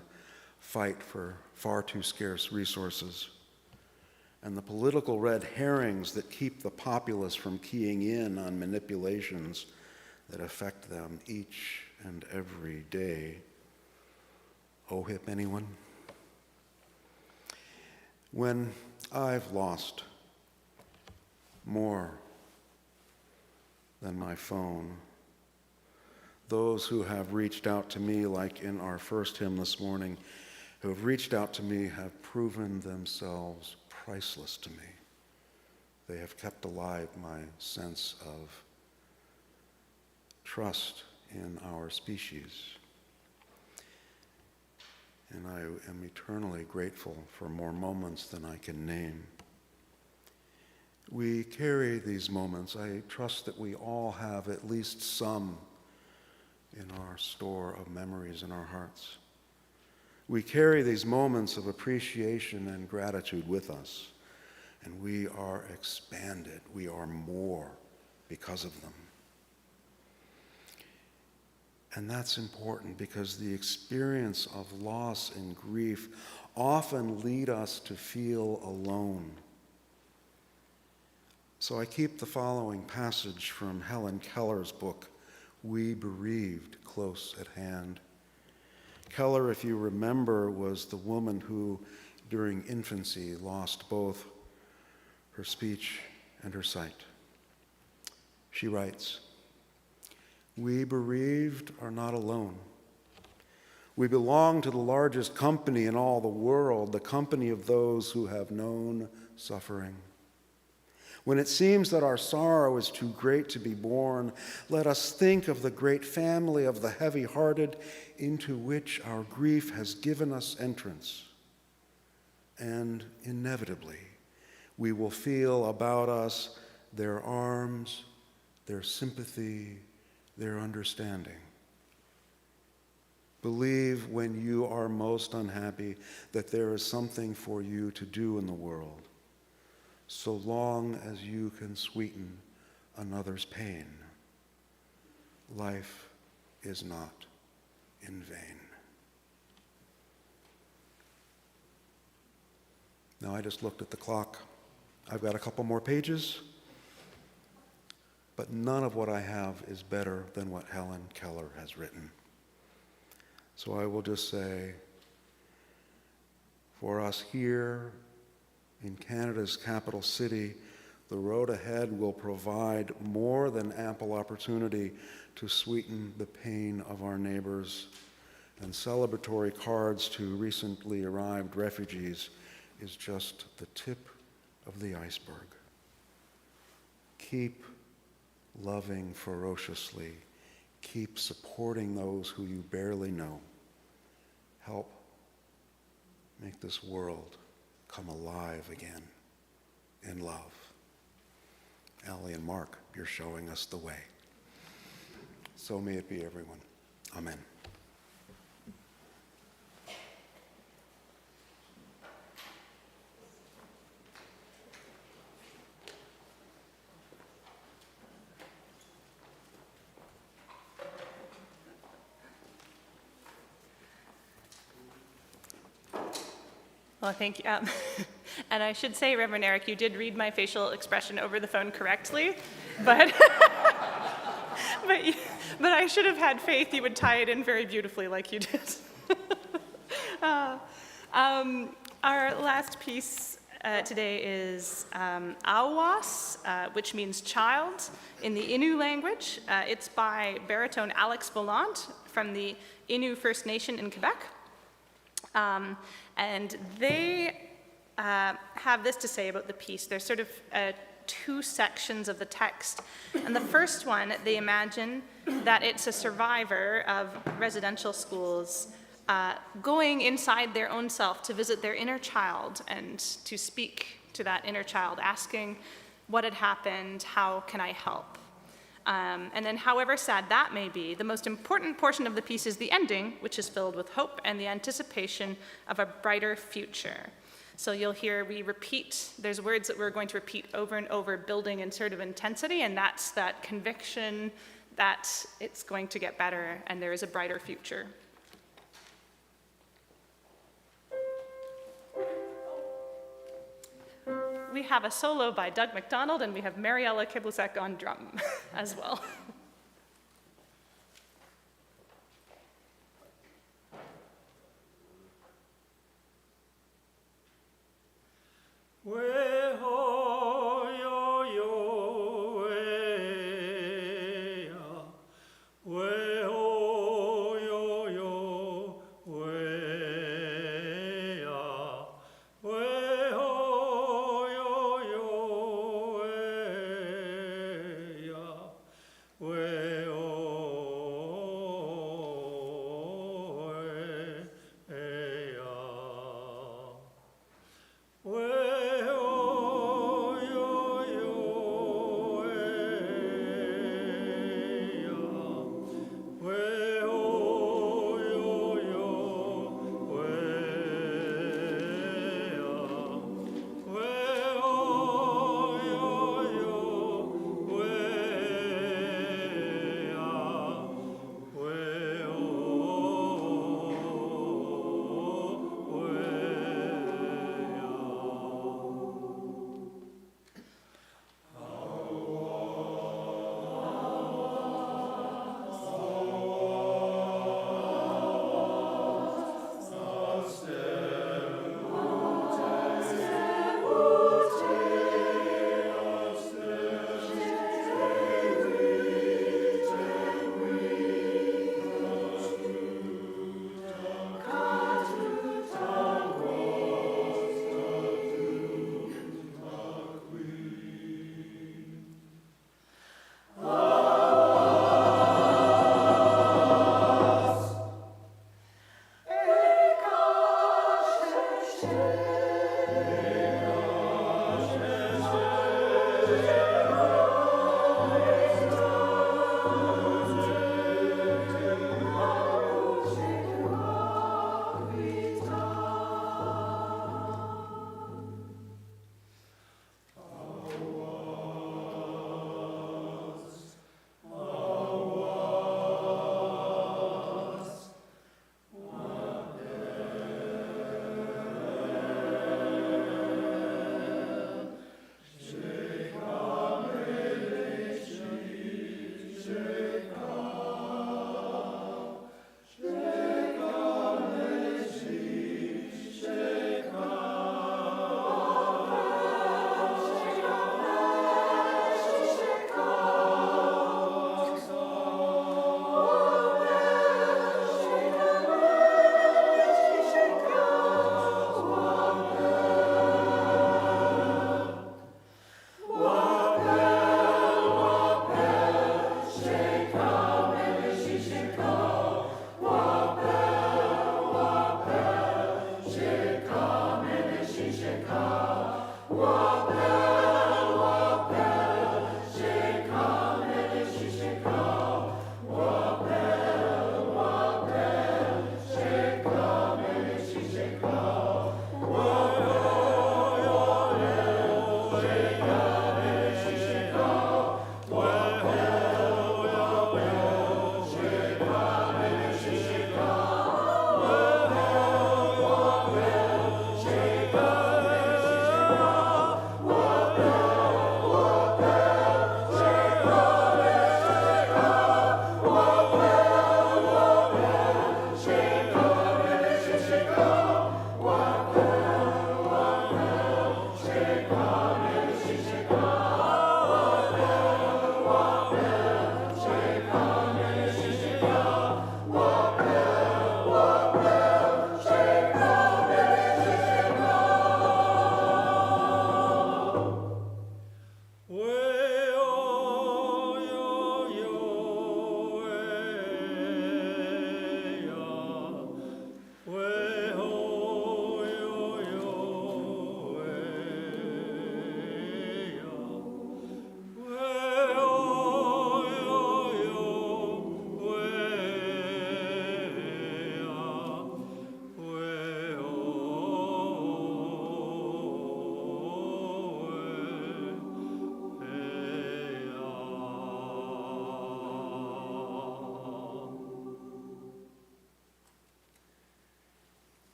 fight for far too scarce resources. And the political red herrings that keep the populace from keying in on manipulations that affect them each and every day. OHIP, anyone? When I've lost more than my phone, those who have reached out to me, like in our first hymn this morning, who have reached out to me have proven themselves priceless to me. They have kept alive my sense of trust in our species. And I am eternally grateful for more moments than I can name. We carry these moments. I trust that we all have at least some in our store of memories in our hearts. We carry these moments of appreciation and gratitude with us, and we are expanded. We are more because of them. And that's important because the experience of loss and grief often lead us to feel alone. So I keep the following passage from Helen Keller's book, We Bereaved, close at hand. Keller, if you remember, was the woman who, during infancy, lost both her speech and her sight. She writes, "We bereaved are not alone. We belong to the largest company in all the world, the company of those who have known suffering. When it seems that our sorrow is too great to be borne, let us think of the great family of the heavy-hearted into which our grief has given us entrance. And inevitably, we will feel about us their arms, their sympathy, their understanding. Believe when you are most unhappy that there is something for you to do in the world, so long as you can sweeten another's pain. Life is not in vain." Now, I just looked at the clock. I've got a couple more pages, but none of what I have is better than what Helen Keller has written. So I will just say, for us here in Canada's capital city, the road ahead will provide more than ample opportunity to sweeten the pain of our neighbors, and celebratory cards to recently arrived refugees is just the tip of the iceberg. Keep loving ferociously. Keep supporting those who you barely know. Help make this world come alive again in love. Allie and Mark, you're showing us the way. So may it be, everyone. Amen. Well, thank you. And I should say, Reverend Eric, you did read my facial expression over the phone correctly, but, but I should have had faith you would tie it in very beautifully like you did. Our last piece today is Awas, which means child in the Innu language. It's by baritone Alex Volant from the Innu First Nation in Quebec. And they have this to say about the piece. There's sort of two sections of the text. And the first one, they imagine that it's a survivor of residential schools going inside their own self to visit their inner child and to speak to that inner child, asking what had happened, how can I help? And then however sad that may be, the most important portion of the piece is the ending, which is filled with hope and the anticipation of a brighter future. So you'll hear we repeat, there's words that we're going to repeat over and over, building in sort of intensity, and that's that conviction that it's going to get better and there is a brighter future. We have a solo by Doug McDonald, and we have Mariella Kiblusek on drum as well. We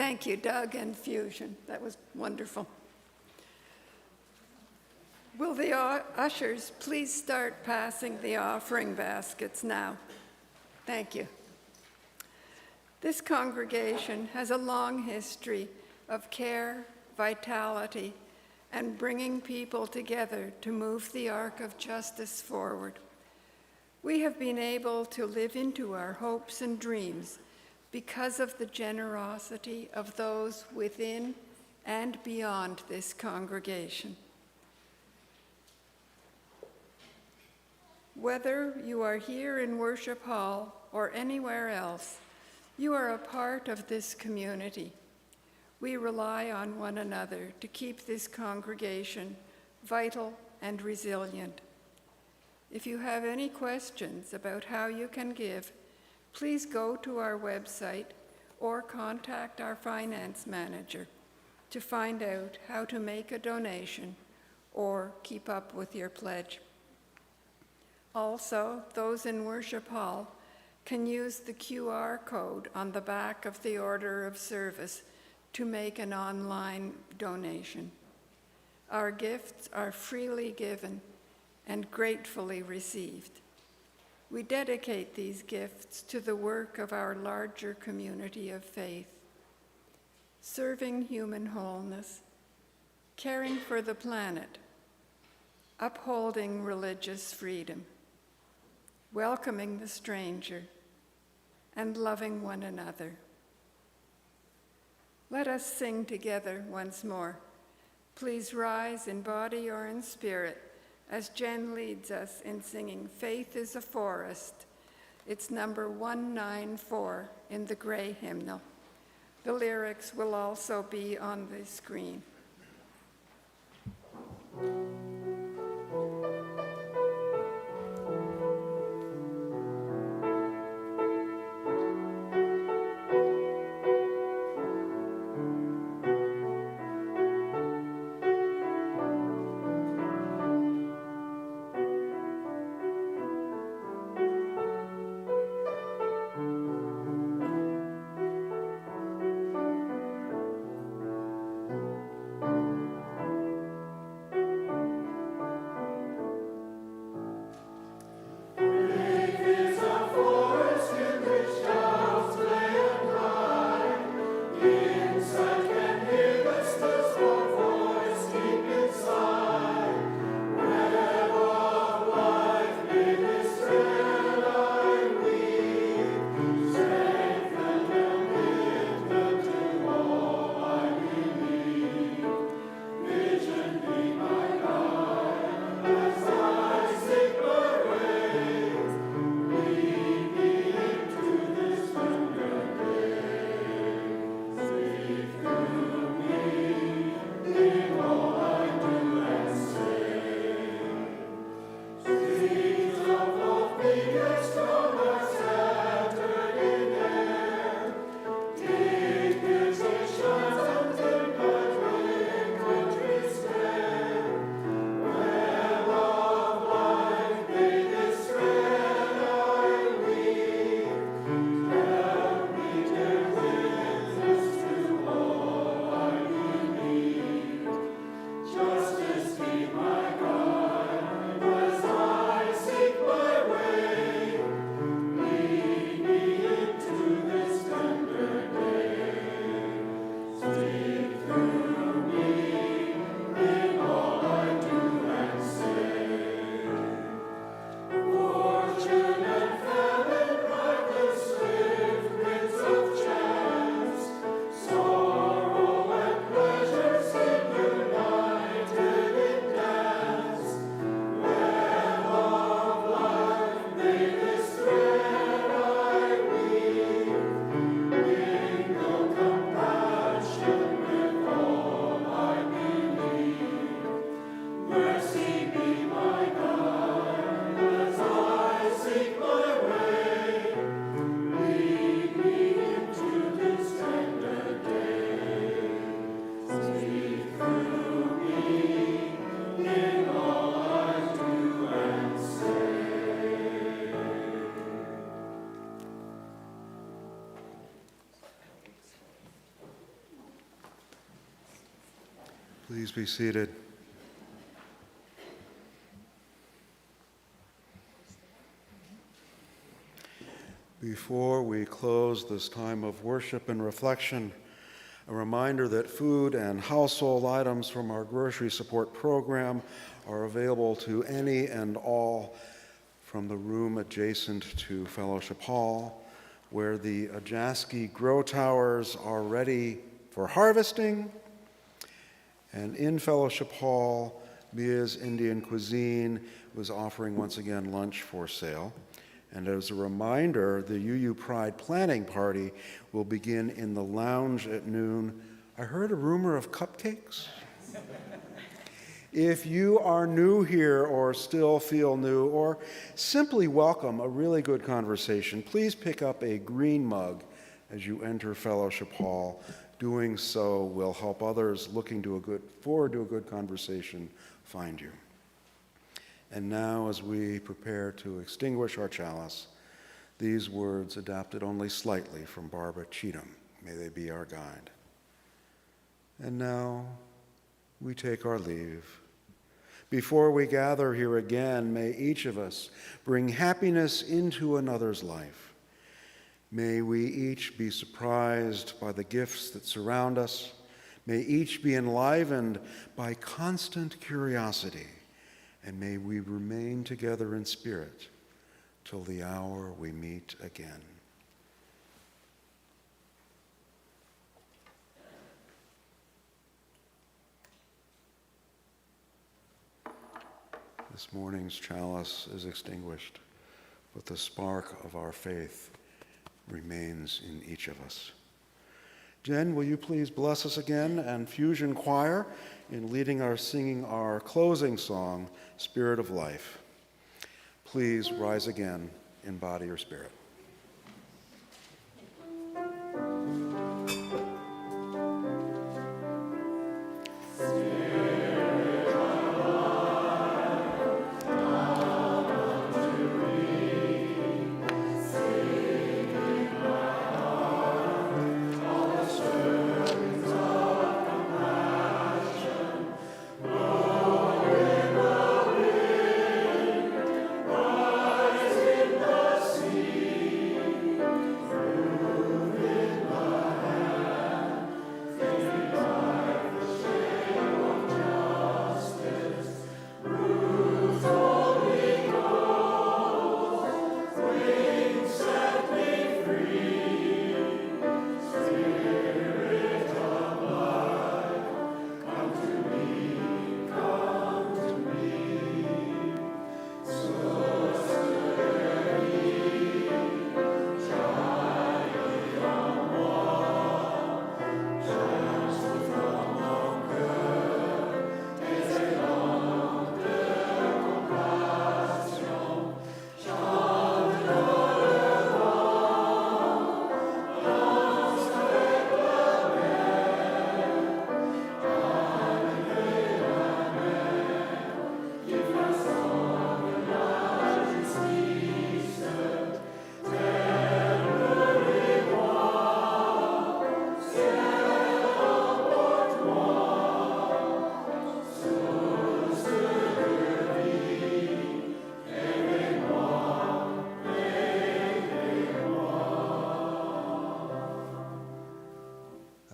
Thank you, Doug and Fusion. That was wonderful. Will the ushers please start passing the offering baskets now? Thank you. This congregation has a long history of care, vitality, and bringing people together to move the arc of justice forward. We have been able to live into our hopes and dreams because of the generosity of those within and beyond this congregation. Whether you are here in Worship Hall or anywhere else, you are a part of this community. We rely on one another to keep this congregation vital and resilient. If you have any questions about how you can give, please go to our website or contact our finance manager to find out how to make a donation or keep up with your pledge. Also, those in Worship Hall can use the QR code on the back of the order of service to make an online donation. Our gifts are freely given and gratefully received. We dedicate these gifts to the work of our larger community of faith, serving human wholeness, caring for the planet, upholding religious freedom, welcoming the stranger, and loving one another. Let us sing together once more. Please rise in body or in spirit as Jen leads us in singing Faith is a Forest. It's number 194 in the gray hymnal. The lyrics will also be on the screen. Please be seated. Before we close this time of worship and reflection, a reminder that food and household items from our grocery support program are available to any and all from the room adjacent to Fellowship Hall, where the Ajaski grow towers are ready for harvesting. And in Fellowship Hall, Mia's Indian Cuisine was offering once again lunch for sale. And as a reminder, the UU Pride planning party will begin in the lounge at noon. I heard a rumor of cupcakes. If you are new here or still feel new or simply welcome a really good conversation, please pick up a green mug as you enter Fellowship Hall. Doing so will help others looking forward to a good conversation find you. And now, as we prepare to extinguish our chalice, these words adapted only slightly from Barbara Cheatham. May they be our guide. And now, we take our leave. Before we gather here again, may each of us bring happiness into another's life. May we each be surprised by the gifts that surround us. May each be enlivened by constant curiosity. And may we remain together in spirit till the hour we meet again. This morning's chalice is extinguished, but the spark of our faith remains in each of us. Jen, will you please bless us again, and Fusion Choir in leading our singing our closing song, Spirit of Life. Please rise again in body or spirit.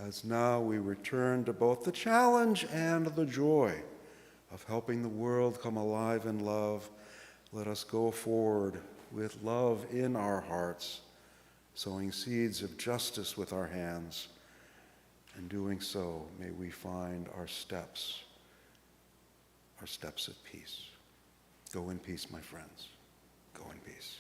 As now we return to both the challenge and the joy of helping the world come alive in love, let us go forward with love in our hearts, sowing seeds of justice with our hands. And doing so, may we find our steps of peace. Go in peace, my friends. Go in peace.